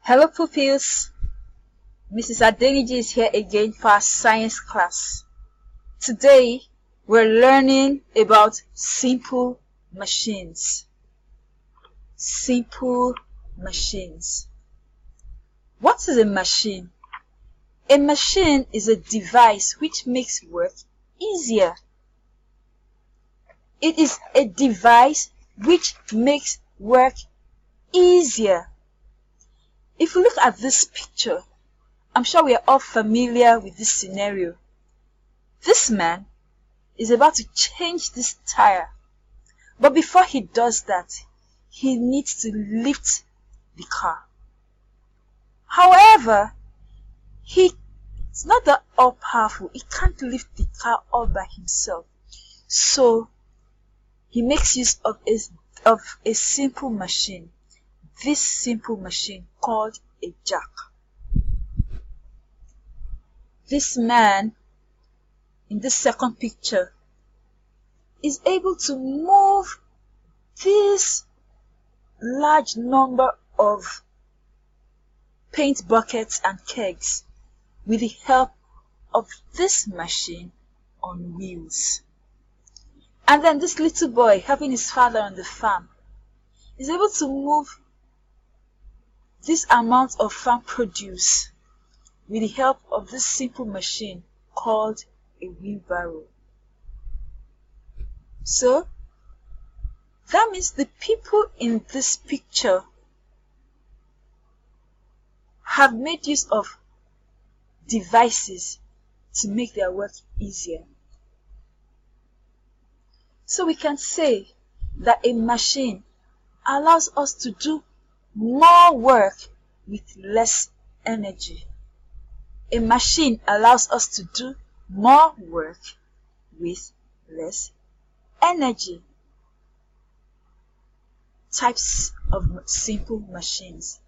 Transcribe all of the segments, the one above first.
Hello pupils, Mrs. Adeniji is here again for our science class. Today we're learning about simple machines. Simple machines. What is a machine? A machine is a device which makes work easier. It is a device which makes work easier. If you look at this picture, I'm sure we are all familiar with this scenario. This man is about to change this tire, but before he does that, he needs to lift the car. However, he's not that all-powerful. He can't lift the car all by himself. So he makes use of a simple machine. This simple machine called a jack. This man in this second picture is able to move this large number of paint buckets and kegs with the help of this machine on wheels. And then this little boy, helping his father on the farm, is able to move this amount of farm produce with the help of this simple machine called a wheelbarrow. So that means the people in this picture have made use of devices to make their work easier. So we can say that a machine allows us to do more work with less energy. A machine allows us to do more work with less energy. Types of simple machines.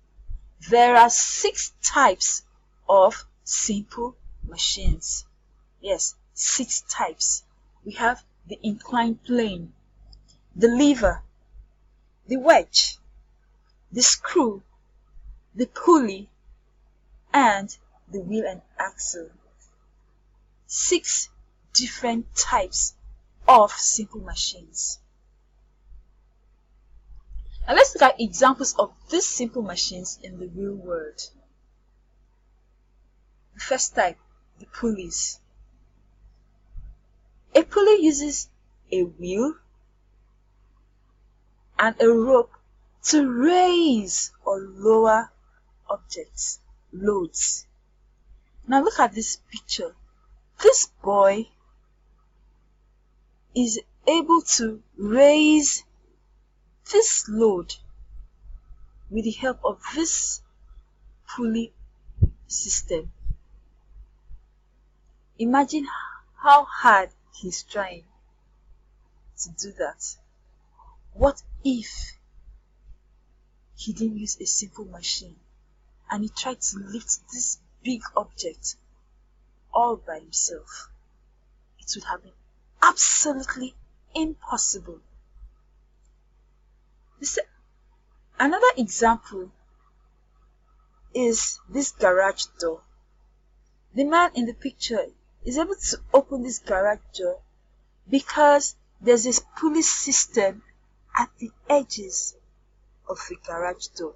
There are 6 types of simple machines. Yes, 6 types. We have the inclined plane, the lever, the wedge, the screw, the pulley, and the wheel and axle. 6 different types of simple machines. Now let's look at examples of these simple machines in the real world. The first type, the pulleys. A pulley uses a wheel and a rope to raise or lower objects, loads. Now look at this picture. This boy is able to raise this load with the help of this pulley system. Imagine how hard he's trying to do that. What if he didn't use a simple machine and he tried to lift this big object all by himself? It would have been absolutely impossible. Another example is this garage door. The man in the picture is able to open this garage door because there's this pulley system at the edges of the garage door,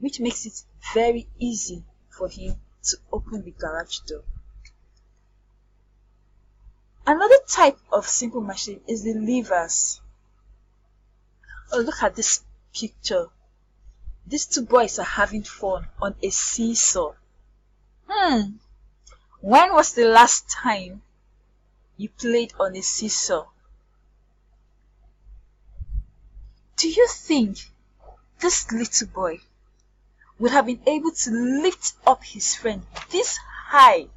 which makes it very easy for him to open the garage door. Another type of simple machine is the levers. Oh, look at this picture. These 2 boys are having fun on a seesaw. When was the last time you played on a seesaw? Do you think this little boy would have been able to lift up his friend this high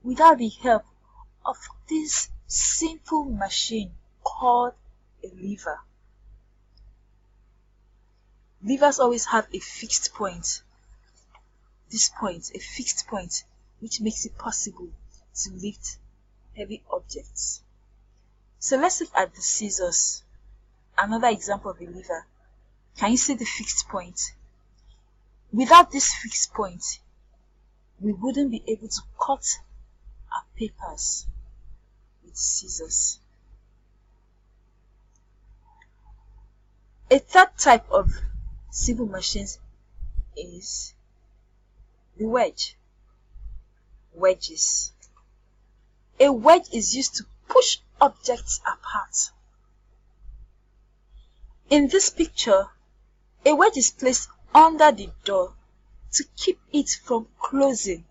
without the help of this simple machine called a lever? Levers always have a fixed point. This point, a fixed point, which makes it possible to lift heavy objects. So let's look at the scissors. Another example of a lever. Can you see the fixed point? Without this fixed point, we wouldn't be able to cut our papers with scissors. A third type of simple machines is the wedge. Wedges. A wedge is used to push objects apart. In this picture, a wedge is placed under the door to keep it from closing.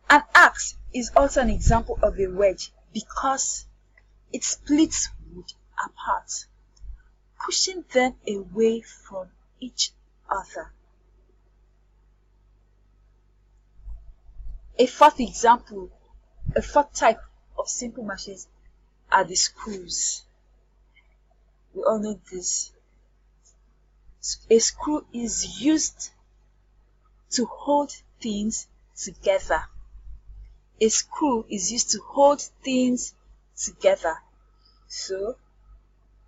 An axe is also an example of a wedge because it splits wood apart, pushing them away from each other. A fourth type of simple machines are the screws. We all know this. A screw is used to hold things together. A screw is used to hold things together. So,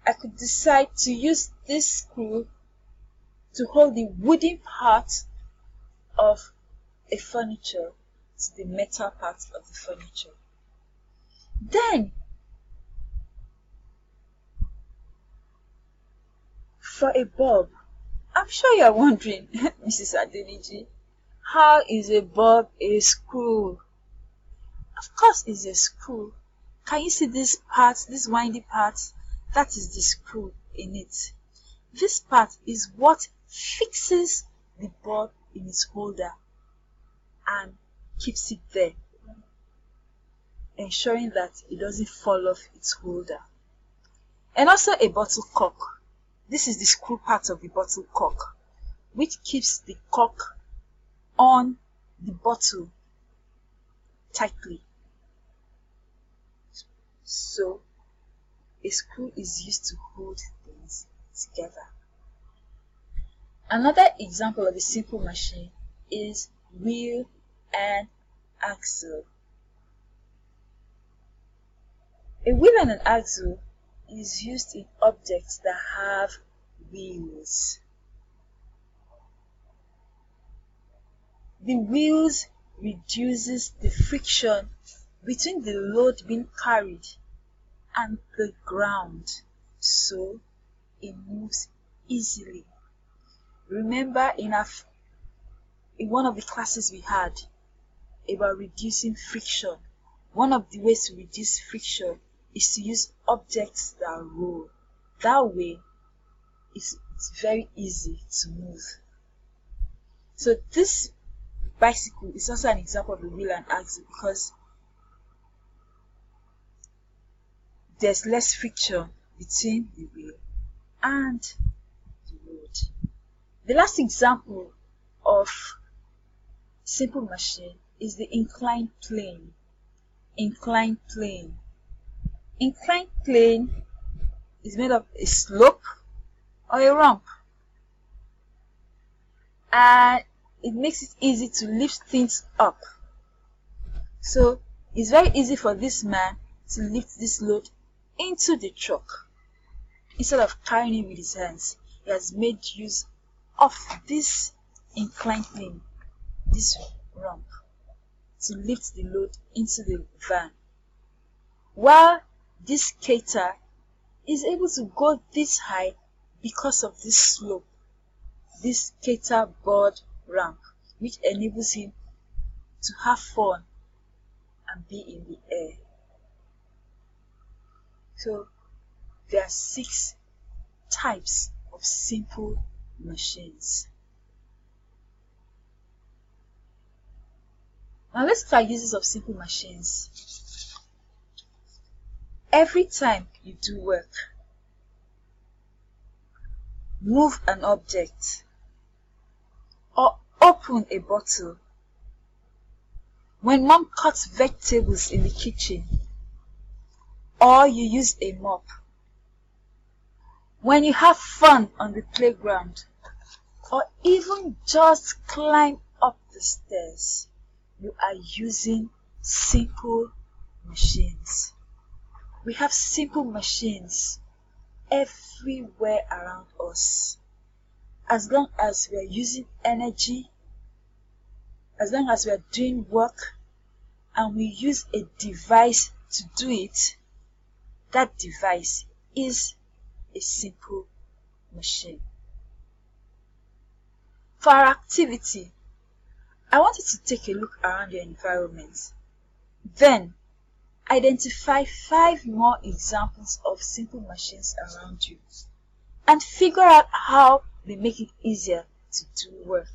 I could decide to use this screw to hold the wooden part of a furniture to the metal part of the furniture. Then, for a bulb, I'm sure you're wondering, Mrs. Adeniji, how is a bulb a screw? Of course it's a screw. Can you see this part, this windy part? That is the screw in it. This part is what fixes the bulb in its holder and keeps it there, ensuring that it doesn't fall off its holder. And also a bottle cork. This is the screw part of the bottle cork, which keeps the cork on the bottle tightly. So, a screw is used to hold things together. Another example of a simple machine is wheel and axle. A wheel and an axle is used in objects that have wheels. The wheels reduces the friction between the load being carried and the ground, so it moves easily. Remember in one of the classes we had about reducing friction, one of the ways to reduce friction is to use objects that roll. That way, it's very easy to move. So this bicycle is also an example of a wheel and axle because there's less friction between the wheel and the road. The last example of simple machine is the inclined plane. Inclined plane. Inclined plane is made of a slope or a ramp, and it makes it easy to lift things up. So it's very easy for this man to lift this load into the truck. Instead of carrying it with his hands, he has made use of this inclined plane, this ramp, to lift the load into the van. While this skater is able to go this high because of this slope, this skater board ramp, which enables him to have fun and be in the air. So there are 6 types of simple machines. Now let's look at uses of simple machines. Every time you do work, move an object, or open a bottle, when mom cuts vegetables in the kitchen, or you use a mop, when you have fun on the playground, or even just climb up the stairs, you are using simple machines. We have simple machines everywhere around us. as long as we are using energy, as long as we are doing work, and we use a device to do it, that device is a simple machine. For our activity, I want you to take a look around your environment. Then, identify 5 more examples of simple machines around you and figure out how they make it easier to do work.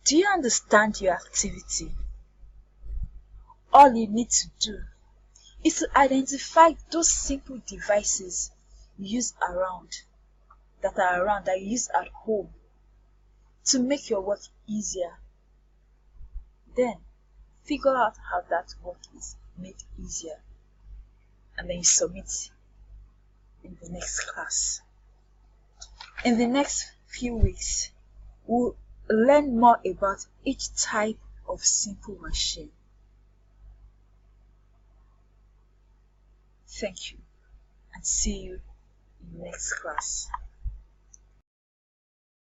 Do you understand your activity? All you need to do is to identify those simple devices you use that you use at home to make your work easier. Then figure out how that work is made easier, and then you submit in the next class. In the next few weeks, we'll learn more about each type of simple machine. Thank you, and see you in the next class.